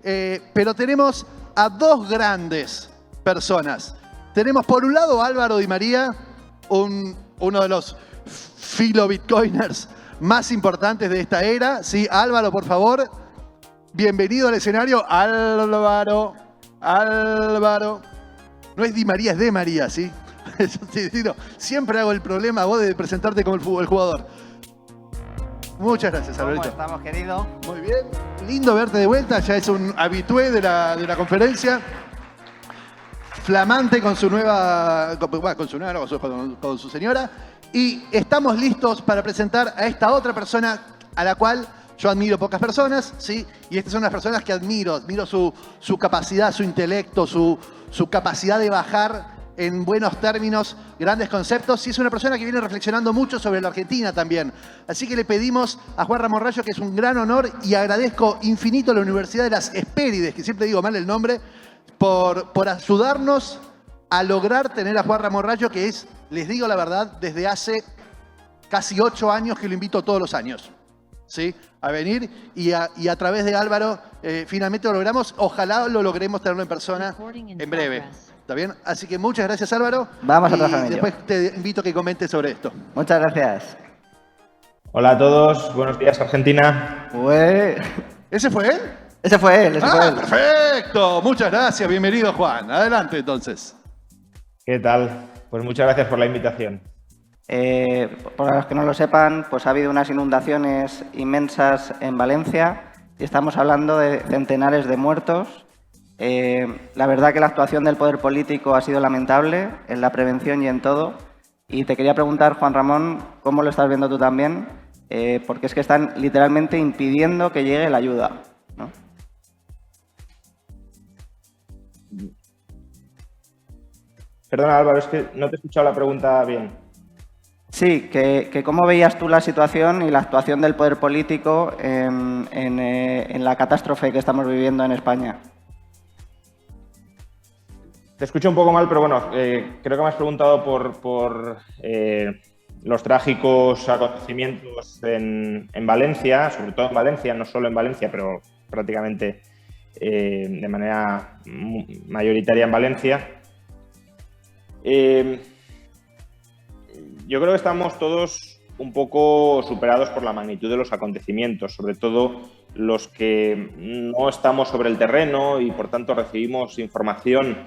Pero tenemos a dos grandes personas. Tenemos por un lado a Álvaro Di María, uno de los filo-bitcoiners más importantes de esta era. Sí, Álvaro, por favor, bienvenido al escenario. Álvaro. No es Di María, es De María, ¿sí? Siempre hago el problema vos de presentarte como el jugador. Muchas gracias, Alberto. ¿Cómo estamos, querido? Muy bien. Lindo verte de vuelta. Ya es un habitué de la conferencia. Flamante con su nueva... con su señora. Y estamos listos para presentar a esta otra persona a la cual yo admiro pocas personas, ¿sí? Y estas son las personas que admiro. Admiro su capacidad, su intelecto, su capacidad de bajar en buenos términos grandes conceptos. Y es una persona que viene reflexionando mucho sobre la Argentina también. Así que le pedimos a Juan Ramón Rayo, que es un gran honor, y agradezco infinito a la Universidad de las Hespérides, que siempre digo mal el nombre, por ayudarnos a lograr tener a Juan Ramón Rayo, que es, les digo la verdad, desde hace casi 8 años que lo invito todos los años, ¿sí? A venir y a través de Álvaro finalmente lo logramos. Ojalá lo logremos tenerlo en persona en breve. ¿Está bien? Así que muchas gracias, Álvaro. Vamos a trabajar en ello. Después te invito a que comentes sobre esto. Muchas gracias. Hola a todos, buenos días, Argentina. ¿Ese fue él? Ese fue él. Perfecto. Muchas gracias. Bienvenido, Juan. Adelante, entonces. ¿Qué tal? Pues muchas gracias por la invitación. Para los que no lo sepan, pues ha habido unas inundaciones inmensas en Valencia y estamos hablando de centenares de muertos. La verdad que la actuación del poder político ha sido lamentable en la prevención y en todo. Y te quería preguntar, Juan Ramón, ¿cómo lo estás viendo tú también? Porque es que están literalmente impidiendo que llegue la ayuda, ¿no? Perdona, Álvaro, es que no te he escuchado la pregunta bien. Sí, que cómo veías tú la situación y la actuación del poder político en la catástrofe que estamos viviendo en España. Te escucho un poco mal, pero bueno, creo que me has preguntado por los trágicos acontecimientos en Valencia, sobre todo en Valencia, no solo en Valencia, pero prácticamente de manera mayoritaria en Valencia. Yo creo que estamos todos un poco superados por la magnitud de los acontecimientos, sobre todo los que no estamos sobre el terreno y por tanto recibimos información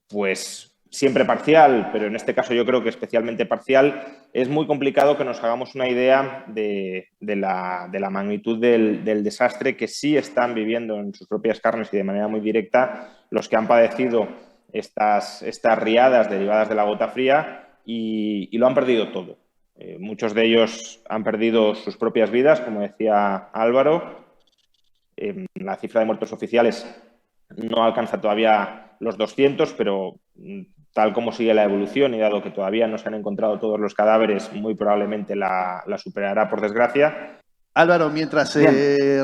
pues siempre parcial, pero en este caso yo creo que especialmente parcial. Es muy complicado que nos hagamos una idea de la magnitud del desastre que sí están viviendo en sus propias carnes y de manera muy directa los que han padecido estas riadas derivadas de la gota fría y lo han perdido todo. Muchos de ellos han perdido sus propias vidas, como decía Álvaro. La cifra de muertos oficiales no alcanza todavía los 200, pero tal como sigue la evolución y dado que todavía no se han encontrado todos los cadáveres, muy probablemente la superará, por desgracia. Álvaro, mientras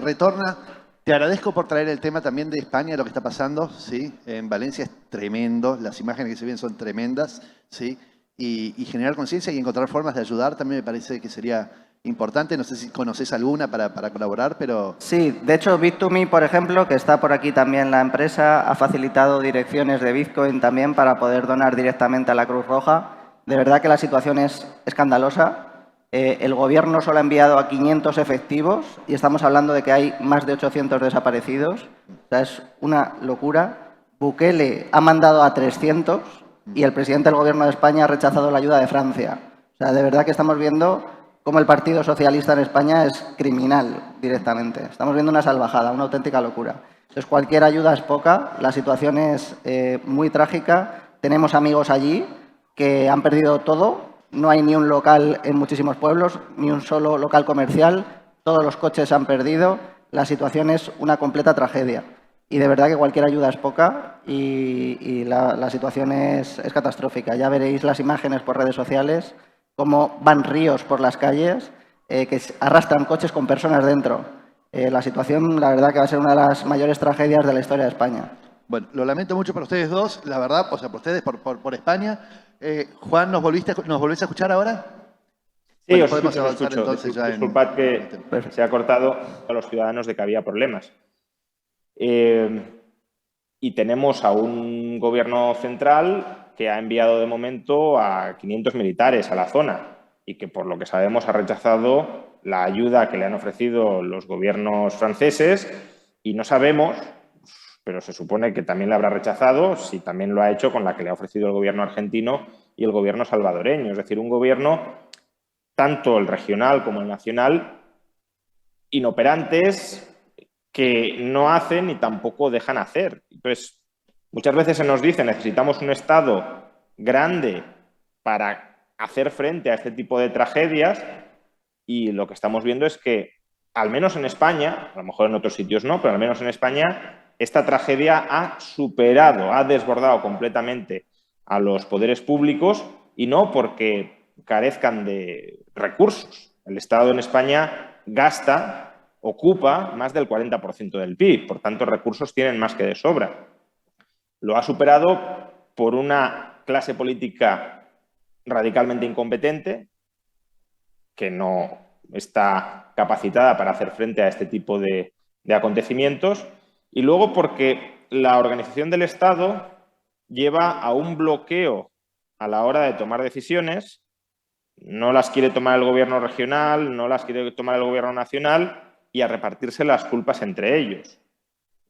retorna, te agradezco por traer el tema también de España, lo que está pasando, ¿sí? En Valencia es tremendo, las imágenes que se ven son tremendas, ¿sí? Y generar conciencia y encontrar formas de ayudar también me parece que sería importante. No sé si conoces alguna para colaborar, pero... Sí, de hecho Bit2Me, por ejemplo, que está por aquí también la empresa, ha facilitado direcciones de Bitcoin también para poder donar directamente a la Cruz Roja. De verdad que la situación es escandalosa. El gobierno solo ha enviado a 500 efectivos y estamos hablando de que hay más de 800 desaparecidos. O sea, es una locura. Bukele ha mandado a 300 y el presidente del gobierno de España ha rechazado la ayuda de Francia. O sea, de verdad que estamos viendo cómo el Partido Socialista en España es criminal directamente. Estamos viendo una salvajada, una auténtica locura. Entonces, cualquier ayuda es poca, la situación es muy trágica. Tenemos amigos allí que han perdido todo. No hay ni un local en muchísimos pueblos, ni un solo local comercial. Todos los coches se han perdido. La situación es una completa tragedia. Y de verdad que cualquier ayuda es poca y la situación es catastrófica. Ya veréis las imágenes por redes sociales, cómo van ríos por las calles, que arrastran coches con personas dentro. La situación, la verdad, que va a ser una de las mayores tragedias de la historia de España. Bueno, lo lamento mucho para ustedes dos, la verdad, o sea, por ustedes, por España. Juan, ¿nos volvés a escuchar ahora? Sí, bueno, os podemos escucho, avanzar entonces ya disculpad que se ha cortado a los ciudadanos de que había problemas. Y tenemos a un gobierno central que ha enviado de momento a 500 militares a la zona y que, por lo que sabemos, ha rechazado la ayuda que le han ofrecido los gobiernos franceses y no sabemos, pero se supone que también la habrá rechazado, si también lo ha hecho con la que le ha ofrecido el gobierno argentino y el gobierno salvadoreño. Es decir, un gobierno, tanto el regional como el nacional, inoperantes, que no hacen ni tampoco dejan hacer. Entonces, muchas veces se nos dice necesitamos un Estado grande para hacer frente a este tipo de tragedias y lo que estamos viendo es que, al menos en España, a lo mejor en otros sitios no, pero al menos en España, esta tragedia ha superado, ha desbordado completamente a los poderes públicos y no porque carezcan de recursos. El Estado en España ocupa más del 40% del PIB, por tanto recursos tienen más que de sobra. Lo ha superado por una clase política radicalmente incompetente que no está capacitada para hacer frente a este tipo de acontecimientos y luego porque la organización del Estado lleva a un bloqueo a la hora de tomar decisiones, no las quiere tomar el gobierno regional, no las quiere tomar el gobierno nacional y a repartirse las culpas entre ellos.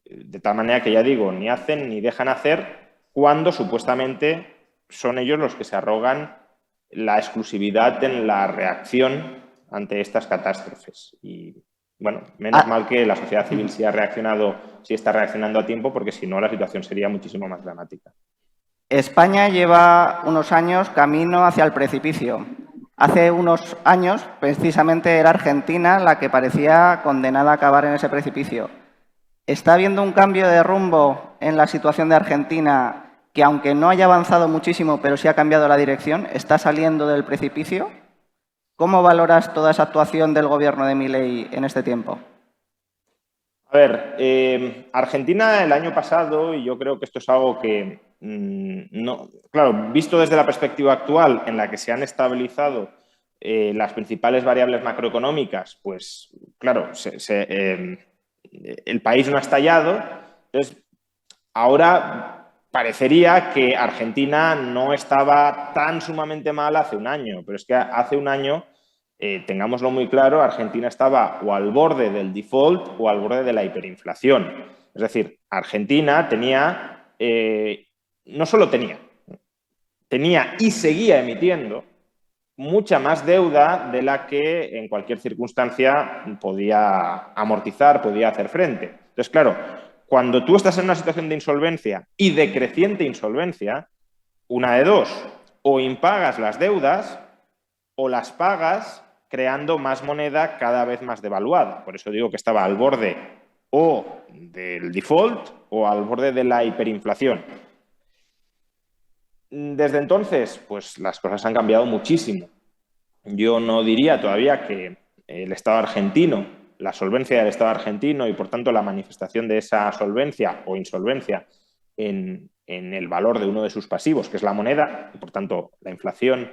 De tal manera que, ya digo, ni hacen ni dejan hacer cuando supuestamente son ellos los que se arrogan la exclusividad en la reacción ante estas catástrofes. Y, bueno, menos mal que la sociedad civil sí está reaccionando a tiempo, porque si no la situación sería muchísimo más dramática. España lleva unos años camino hacia el precipicio. Hace unos años, precisamente, era Argentina la que parecía condenada a acabar en ese precipicio. ¿Está habiendo un cambio de rumbo en la situación de Argentina que, aunque no haya avanzado muchísimo, pero sí ha cambiado la dirección? ¿Está saliendo del precipicio? ¿Cómo valoras toda esa actuación del gobierno de Milei en este tiempo? A ver, Argentina el año pasado, y yo creo que esto es algo que, no, claro, visto desde la perspectiva actual en la que se han estabilizado las principales variables macroeconómicas, pues claro, el país no ha estallado. Entonces, ahora parecería que Argentina no estaba tan sumamente mal hace un año, pero es que hace un año, tengámoslo muy claro, Argentina estaba o al borde del default o al borde de la hiperinflación. Es decir, Argentina tenía, no solo tenía y seguía emitiendo mucha más deuda de la que en cualquier circunstancia podía amortizar, podía hacer frente. Entonces, claro, cuando tú estás en una situación de insolvencia y de creciente insolvencia, una de dos, o impagas las deudas o las pagas creando más moneda cada vez más devaluada. Por eso digo que estaba al borde o del default o al borde de la hiperinflación. Desde entonces, pues las cosas han cambiado muchísimo. Yo no diría todavía que el Estado argentino, la solvencia del Estado argentino y, por tanto, la manifestación de esa solvencia o insolvencia en el valor de uno de sus pasivos, que es la moneda, y, por tanto, la inflación,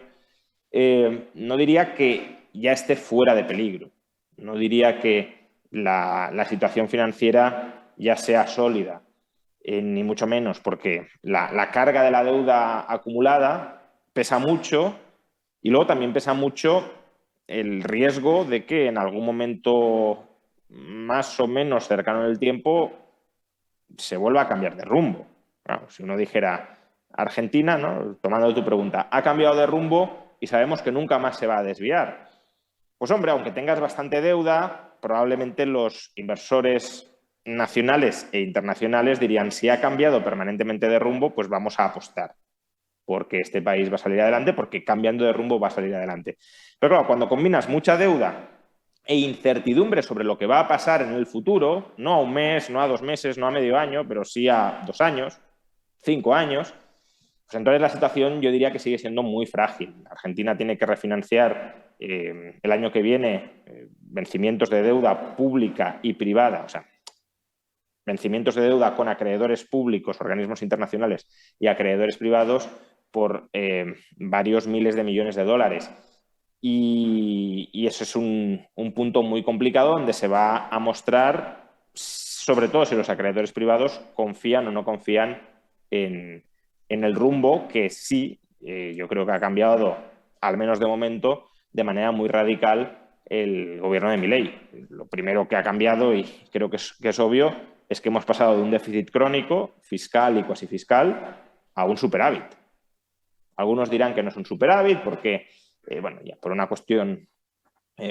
no diría que ya esté fuera de peligro. No diría que la situación financiera ya sea sólida. Ni mucho menos, porque la carga de la deuda acumulada pesa mucho y luego también pesa mucho el riesgo de que en algún momento más o menos cercano en el tiempo se vuelva a cambiar de rumbo. Claro, si uno dijera Argentina, ¿no? Tomando tu pregunta, ha cambiado de rumbo y sabemos que nunca más se va a desviar. Pues hombre, aunque tengas bastante deuda, probablemente los inversores nacionales e internacionales dirían, si ha cambiado permanentemente de rumbo, pues vamos a apostar porque este país va a salir adelante, porque cambiando de rumbo va a salir adelante. Pero claro, cuando combinas mucha deuda e incertidumbre sobre lo que va a pasar en el futuro, no a un mes, no a 2 meses, no a medio año, pero sí a 2 años, 5 años, pues entonces la situación yo diría que sigue siendo muy frágil. Argentina tiene que refinanciar el año que viene vencimientos de deuda pública y privada, o sea, vencimientos de deuda con acreedores públicos, organismos internacionales y acreedores privados por varios miles de millones de dólares. Y eso es un punto muy complicado donde se va a mostrar sobre todo si los acreedores privados confían o no confían en el rumbo que sí, yo creo que ha cambiado, al menos de momento, de manera muy radical el gobierno de Milei. Lo primero que ha cambiado, y creo que es obvio, es que hemos pasado de un déficit crónico, fiscal y cuasi fiscal, a un superávit. Algunos dirán que no es un superávit porque, bueno, ya por una cuestión,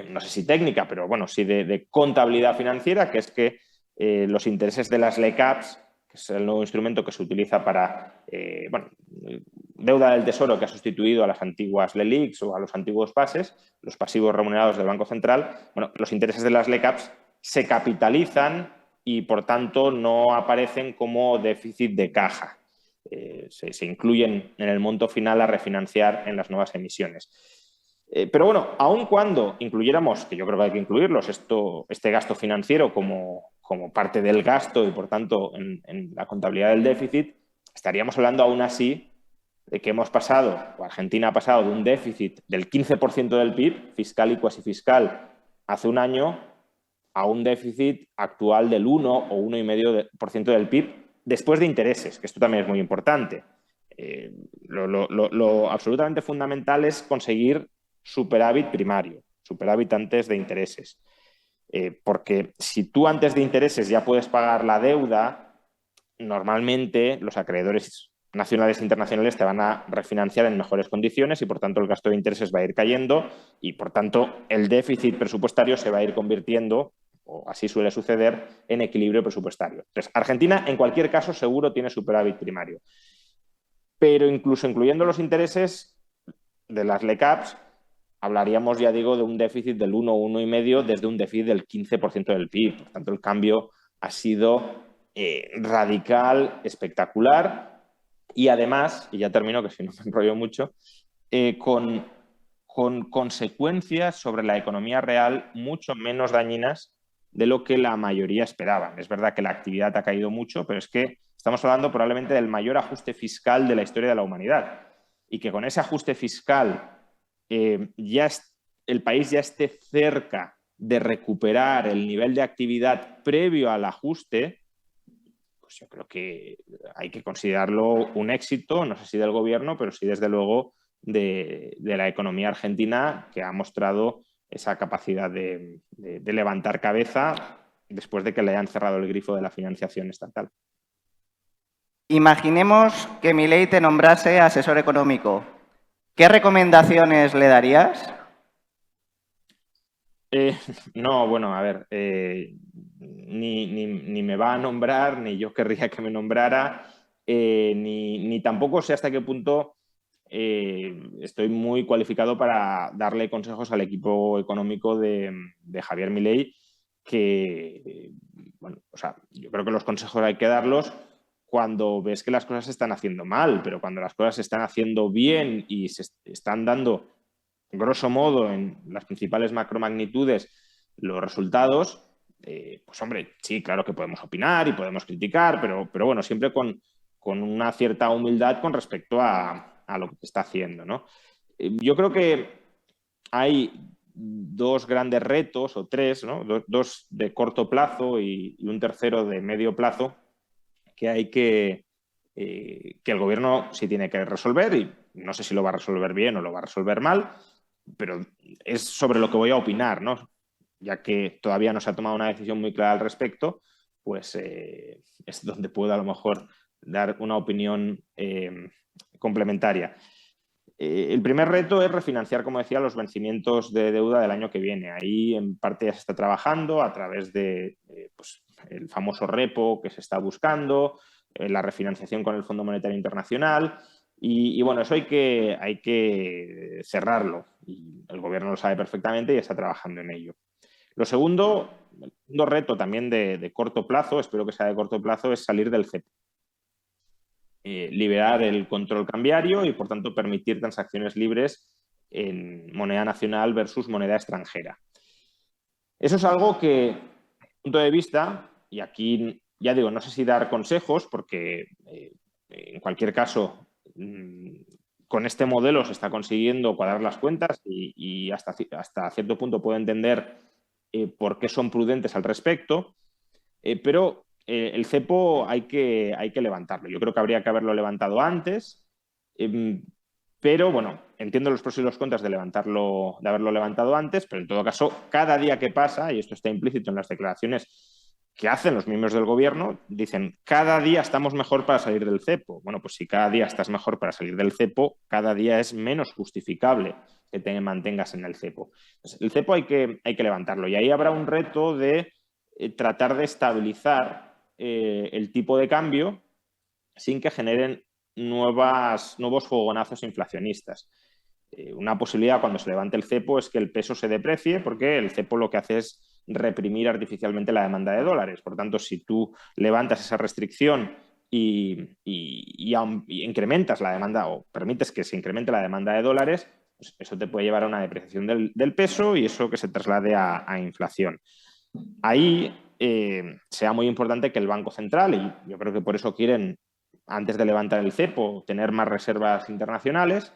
no sé si técnica, pero bueno, sí de contabilidad financiera, que es que los intereses de las LECAPs, que es el nuevo instrumento que se utiliza para, bueno, deuda del Tesoro que ha sustituido a las antiguas LELIQs o a los antiguos PASES, los pasivos remunerados del Banco Central, bueno, los intereses de las LECAPs se capitalizan y, por tanto, no aparecen como déficit de caja. Se incluyen en el monto final a refinanciar en las nuevas emisiones. Pero bueno, aun cuando incluyéramos, que yo creo que hay que incluirlos, este gasto financiero como parte del gasto y, por tanto, en la contabilidad del déficit, estaríamos hablando aún así de que hemos pasado, o Argentina ha pasado de un déficit del 15% del PIB, fiscal y cuasi fiscal, hace un año, a un déficit actual del 1 o 1,5% del PIB después de intereses, que esto también es muy importante. Lo absolutamente fundamental es conseguir superávit primario, superávit antes de intereses. Porque si tú antes de intereses ya puedes pagar la deuda, normalmente los acreedores nacionales e internacionales te van a refinanciar en mejores condiciones y, por tanto, el gasto de intereses va a ir cayendo y, por tanto, el déficit presupuestario se va a ir convirtiendo, o así suele suceder, en equilibrio presupuestario. Entonces, Argentina, en cualquier caso, seguro tiene superávit primario. Pero incluso incluyendo los intereses de las LECAPs, hablaríamos, ya digo, de un déficit del 1 o 1,5 desde un déficit del 15% del PIB. Por tanto, el cambio ha sido radical, espectacular y, además, y ya termino, que si no me enrollo mucho, con consecuencias sobre la economía real mucho menos dañinas de lo que la mayoría esperaban. Es verdad que la actividad ha caído mucho, pero es que estamos hablando probablemente del mayor ajuste fiscal de la historia de la humanidad y que con ese ajuste fiscal el país ya esté cerca de recuperar el nivel de actividad previo al ajuste, pues yo creo que hay que considerarlo un éxito, no sé si del gobierno, pero sí desde luego de la economía argentina, que ha mostrado esa capacidad de levantar cabeza después de que le hayan cerrado el grifo de la financiación estatal. Imaginemos que Milei te nombrase asesor económico. ¿Qué recomendaciones le darías? No, bueno, a ver, ni me va a nombrar, ni yo querría que me nombrara, ni tampoco sé hasta qué punto estoy muy cualificado para darle consejos al equipo económico de Javier Milei, que, bueno, o sea, yo creo que los consejos hay que darlos cuando ves que las cosas se están haciendo mal, pero cuando las cosas se están haciendo bien y se están dando, grosso modo, en las principales macromagnitudes, los resultados, pues hombre, sí, claro que podemos opinar y podemos criticar, pero bueno, siempre con una cierta humildad con respecto a lo que se está haciendo, ¿no? Yo creo que hay dos grandes retos, o tres, ¿no? Dos de corto plazo y un tercero de medio plazo, que hay que el gobierno sí tiene que resolver, y no sé si lo va a resolver bien o lo va a resolver mal, pero es sobre lo que voy a opinar, ¿no? Ya que todavía no se ha tomado una decisión muy clara al respecto, pues es donde puedo a lo mejor dar una opinión complementaria. El primer reto es refinanciar, como decía, los vencimientos de deuda del año que viene. Ahí en parte ya se está trabajando a través de pues, el famoso repo que se está buscando, la refinanciación con el Fondo Monetario Internacional y bueno, eso hay que cerrarlo y el gobierno lo sabe perfectamente y está trabajando en ello. Lo segundo, el segundo reto también de corto plazo, espero que sea de corto plazo, es salir del cepo. Liberar el control cambiario y, por tanto, permitir transacciones libres en moneda nacional versus moneda extranjera. Eso es algo que, desde mi punto de vista, y aquí ya digo, no sé si dar consejos, porque en cualquier caso, con este modelo se está consiguiendo cuadrar las cuentas y hasta cierto punto puedo entender por qué son prudentes al respecto, Pero el cepo hay que levantarlo. Yo creo que habría que haberlo levantado antes, pero bueno, entiendo los pros y los contras de haberlo levantado antes, pero en todo caso, cada día que pasa, y esto está implícito en las declaraciones que hacen los miembros del gobierno, dicen, cada día estamos mejor para salir del cepo. Bueno, pues si cada día estás mejor para salir del cepo, cada día es menos justificable que te mantengas en el cepo. Entonces, el cepo hay que levantarlo, y ahí habrá un reto de tratar de estabilizar el tipo de cambio sin que generen nuevos fogonazos inflacionistas. Una posibilidad cuando se levante el cepo es que el peso se deprecie, porque el cepo lo que hace es reprimir artificialmente la demanda de dólares. Por tanto, si tú levantas esa restricción y incrementas la demanda, o permites que se incremente la demanda de dólares, pues eso te puede llevar a una depreciación del peso, y eso que se traslade a inflación. Ahí sea muy importante que el Banco Central, y yo creo que por eso quieren, antes de levantar el cepo, tener más reservas internacionales,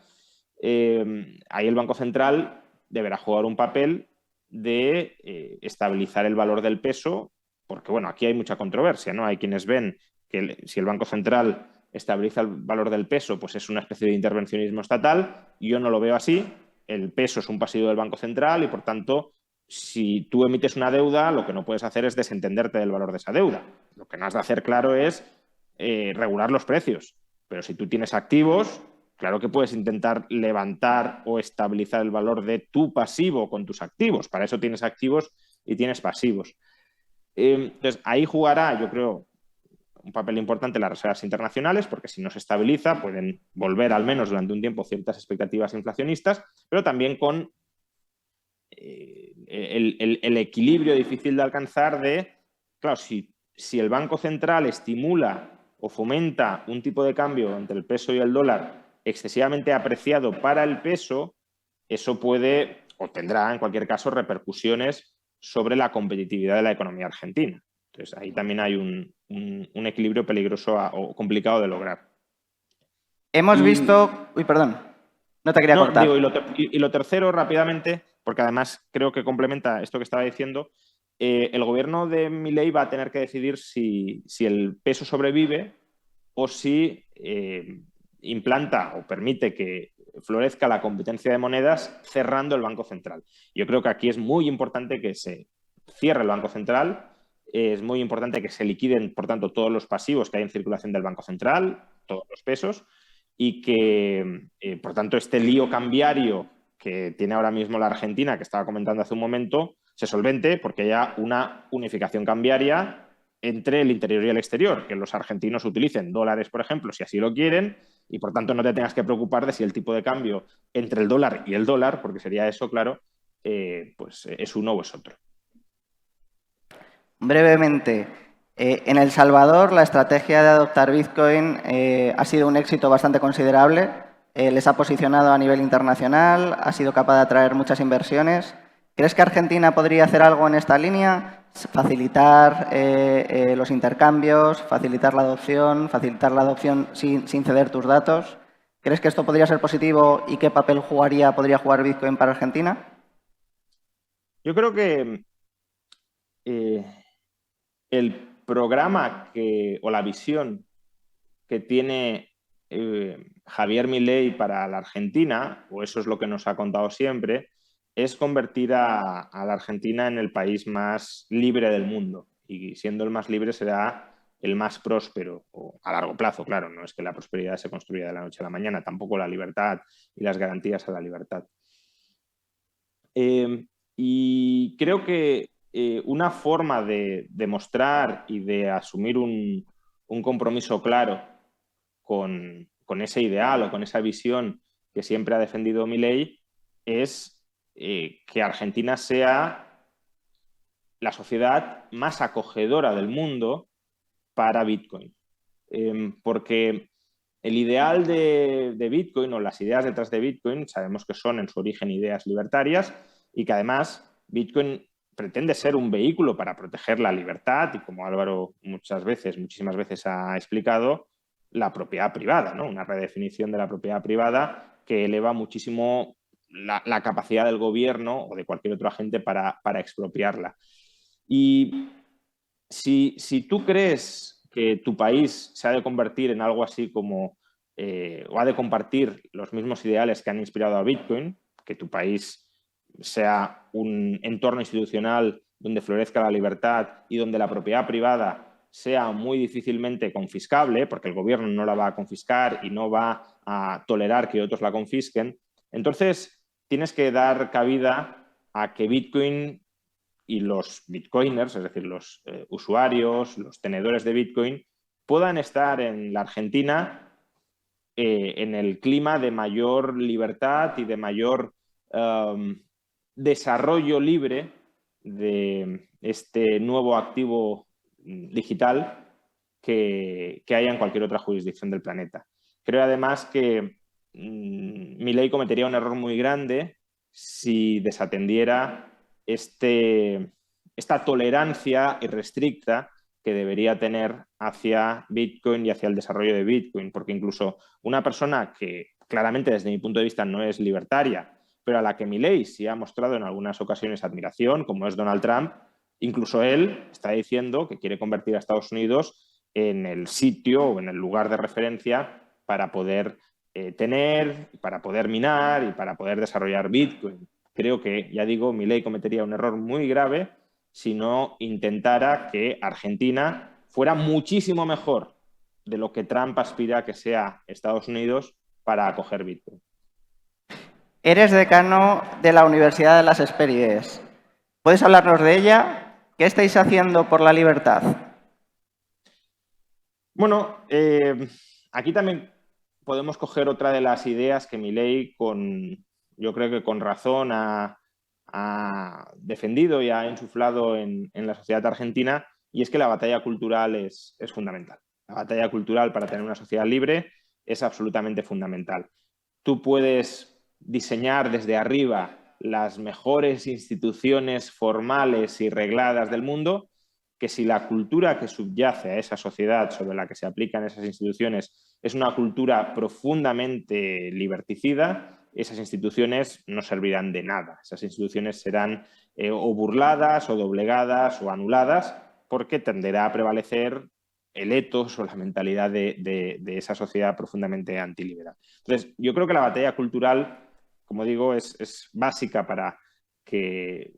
ahí el Banco Central deberá jugar un papel de estabilizar el valor del peso, porque bueno, aquí hay mucha controversia, ¿no? Hay quienes ven que si el Banco Central estabiliza el valor del peso, pues es una especie de intervencionismo estatal. Yo no lo veo así. El peso es un pasivo del Banco Central y, por tanto, si tú emites una deuda, lo que no puedes hacer es desentenderte del valor de esa deuda. Lo que no has de hacer, claro, es regular los precios. Pero si tú tienes activos, claro que puedes intentar levantar o estabilizar el valor de tu pasivo con tus activos. Para eso tienes activos y tienes pasivos. Entonces, ahí jugará, yo creo, un papel importante las reservas internacionales, porque si no se estabiliza pueden volver al menos durante un tiempo ciertas expectativas inflacionistas, pero también con el equilibrio difícil de alcanzar de, claro, si el Banco Central estimula o fomenta un tipo de cambio entre el peso y el dólar excesivamente apreciado para el peso, eso puede o tendrá en cualquier caso repercusiones sobre la competitividad de la economía argentina. Entonces ahí también hay un equilibrio peligroso o complicado de lograr. Hemos visto... Uy, perdón, no te quería No, cortar. digo, y lo tercero, rápidamente, porque además creo que complementa esto que estaba diciendo, el gobierno de Milei va a tener que decidir si el peso sobrevive o si implanta o permite que florezca la competencia de monedas cerrando el Banco Central. Yo creo que aquí es muy importante que se cierre el Banco Central, es muy importante que se liquiden, por tanto, todos los pasivos que hay en circulación del Banco Central, todos los pesos, y que, por tanto, este lío cambiario que tiene ahora mismo la Argentina, que estaba comentando hace un momento, se solvente porque haya una unificación cambiaria entre el interior y el exterior, que los argentinos utilicen dólares, por ejemplo, si así lo quieren, y por tanto no te tengas que preocupar de si el tipo de cambio entre el dólar y el dólar, porque sería eso, claro, pues es uno o es otro. Brevemente, en El Salvador la estrategia de adoptar Bitcoin ha sido un éxito bastante considerable. Les ha posicionado a nivel internacional, ha sido capaz de atraer muchas inversiones. ¿Crees que Argentina podría hacer algo en esta línea? Facilitar los intercambios, facilitar la adopción sin ceder tus datos. ¿Crees que esto podría ser positivo y qué papel podría jugar Bitcoin para Argentina? Yo creo que el programa o la visión que tiene Javier Milei para la Argentina, o eso es lo que nos ha contado siempre, es convertir a la Argentina en el país más libre del mundo. Y siendo el más libre será el más próspero, o a largo plazo, claro, no es que la prosperidad se construya de la noche a la mañana, tampoco la libertad y las garantías a la libertad. Y creo que una forma de demostrar y de asumir un compromiso claro con ese ideal o con esa visión que siempre ha defendido Milei es que Argentina sea la sociedad más acogedora del mundo para Bitcoin. Porque el ideal de Bitcoin, o las ideas detrás de Bitcoin, sabemos que son en su origen ideas libertarias, y que además Bitcoin pretende ser un vehículo para proteger la libertad y, como Álvaro muchísimas veces ha explicado, la propiedad privada, ¿no? Una redefinición de la propiedad privada que eleva muchísimo la capacidad del gobierno o de cualquier otro agente para expropiarla. Y Si tú crees que tu país se ha de convertir en algo así como, o ha de compartir los mismos ideales que han inspirado a Bitcoin, que tu país sea un entorno institucional donde florezca la libertad y donde la propiedad privada sea muy difícilmente confiscable, porque el gobierno no la va a confiscar y no va a tolerar que otros la confisquen, entonces tienes que dar cabida a que Bitcoin y los bitcoiners, es decir, los usuarios, los tenedores de Bitcoin, puedan estar en la Argentina en el clima de mayor libertad y de mayor desarrollo libre de este nuevo activo digital que haya en cualquier otra jurisdicción del planeta. Creo además que Milei cometería un error muy grande si desatendiera esta tolerancia irrestricta que debería tener hacia Bitcoin y hacia el desarrollo de Bitcoin, porque incluso una persona que claramente desde mi punto de vista no es libertaria, pero a la que Milei sí ha mostrado en algunas ocasiones admiración, como es Donald Trump, incluso él está diciendo que quiere convertir a Estados Unidos en el sitio o en el lugar de referencia para poder tener, para poder minar y para poder desarrollar Bitcoin. Creo que, ya digo, Milei cometería un error muy grave si no intentara que Argentina fuera muchísimo mejor de lo que Trump aspira a que sea Estados Unidos para acoger Bitcoin. Eres decano de la Universidad de las Hespérides. ¿Puedes hablarnos de ella? ¿Qué estáis haciendo por la libertad? Bueno, aquí también podemos coger otra de las ideas que Milei, yo creo que con razón, ha defendido y ha insuflado en la sociedad argentina, y es que la batalla cultural es fundamental. La batalla cultural para tener una sociedad libre es absolutamente fundamental. Tú puedes diseñar desde arriba las mejores instituciones formales y regladas del mundo, que si la cultura que subyace a esa sociedad sobre la que se aplican esas instituciones es una cultura profundamente liberticida, esas instituciones no servirán de nada. Esas instituciones serán o burladas o doblegadas o anuladas, porque tenderá a prevalecer el etos o la mentalidad de esa sociedad profundamente antiliberal. Entonces, yo creo que la batalla cultural, como digo, es básica para que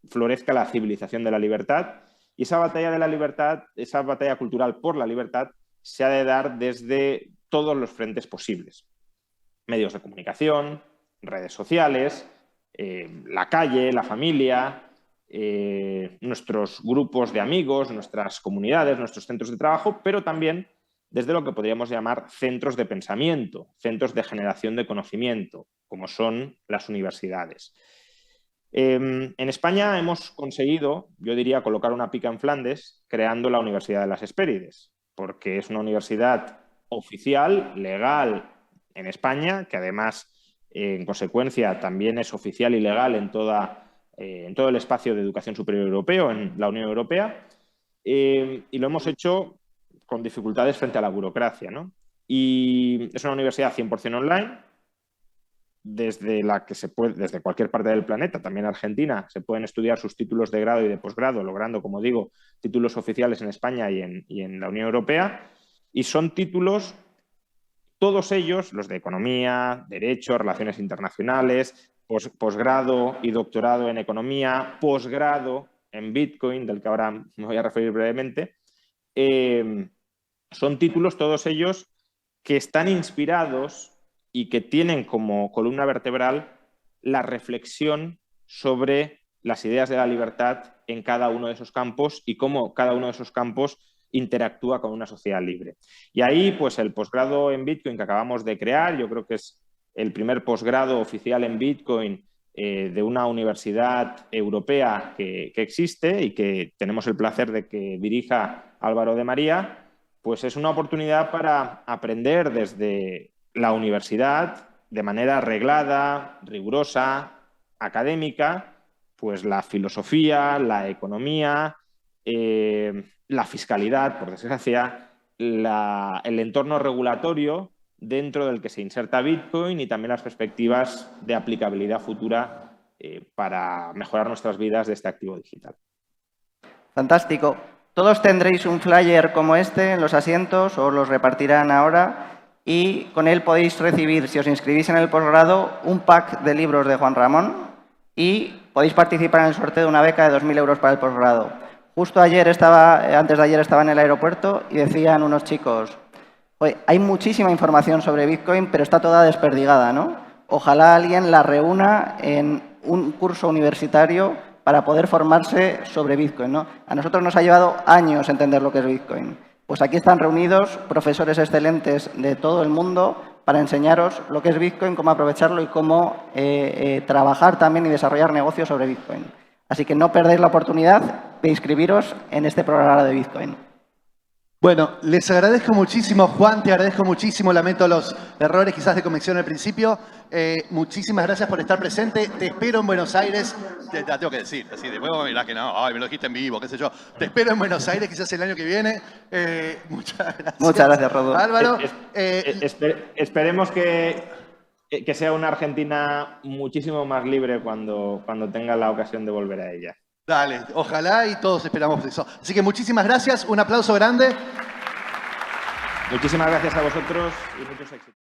florezca la civilización de la libertad, y esa batalla de la libertad, esa batalla cultural por la libertad, se ha de dar desde todos los frentes posibles. Medios de comunicación, redes sociales, la calle, la familia, nuestros grupos de amigos, nuestras comunidades, nuestros centros de trabajo, pero también desde lo que podríamos llamar centros de pensamiento, centros de generación de conocimiento, como son las universidades. En España hemos conseguido, yo diría, colocar una pica en Flandes creando la Universidad de las Hespérides, porque es una universidad oficial, legal en España, que además, en consecuencia, también es oficial y legal en todo el espacio de educación superior europeo, en la Unión Europea, y lo hemos hecho con dificultades frente a la burocracia, ¿no? Y es una universidad 100% online, desde la que se puede, desde cualquier parte del planeta, también Argentina, se pueden estudiar sus títulos de grado y de posgrado, logrando, como digo, títulos oficiales en España y en la Unión Europea, y son títulos, todos ellos, los de Economía, Derecho, Relaciones Internacionales, posgrado y doctorado en Economía, posgrado en Bitcoin, del que ahora me voy a referir brevemente, son títulos todos ellos que están inspirados y que tienen como columna vertebral la reflexión sobre las ideas de la libertad en cada uno de esos campos y cómo cada uno de esos campos interactúa con una sociedad libre. Y ahí, pues el posgrado en Bitcoin que acabamos de crear, yo creo que es el primer posgrado oficial en Bitcoin de una universidad europea que existe y que tenemos el placer de que dirija Álvaro de María, pues es una oportunidad para aprender desde la universidad, de manera reglada, rigurosa, académica, pues la filosofía, la economía, la fiscalidad, por desgracia, el entorno regulatorio dentro del que se inserta Bitcoin y también las perspectivas de aplicabilidad futura para mejorar nuestras vidas de este activo digital. Fantástico. Todos tendréis un flyer como este en los asientos, os los repartirán ahora y con él podéis recibir, si os inscribís en el posgrado, un pack de libros de Juan Ramón y podéis participar en el sorteo de una beca de 2.000 euros para el posgrado. Justo antes de ayer estaba en el aeropuerto y decían unos chicos, oye, hay muchísima información sobre Bitcoin, pero está toda desperdigada, ¿no? Ojalá alguien la reúna en un curso universitario para poder formarse sobre Bitcoin, ¿no? A nosotros nos ha llevado años entender lo que es Bitcoin. Pues aquí están reunidos profesores excelentes de todo el mundo para enseñaros lo que es Bitcoin, cómo aprovecharlo y cómo trabajar también y desarrollar negocios sobre Bitcoin. Así que no perdéis la oportunidad de inscribiros en este programa de Bitcoin. Bueno, les agradezco muchísimo, Juan, te agradezco muchísimo, lamento los errores quizás de conexión al principio. Muchísimas gracias por estar presente, te espero en Buenos Aires, la tengo que decir, así después vos mirás que no, ay, me lo dijiste en vivo, qué sé yo. Te espero en Buenos Aires quizás el año que viene. Muchas gracias. Muchas gracias, Rodo. Álvaro. Esperemos que sea una Argentina muchísimo más libre cuando tenga la ocasión de volver a ella. Dale, ojalá y todos esperamos eso. Así que muchísimas gracias, un aplauso grande. Muchísimas gracias a vosotros y muchos éxitos.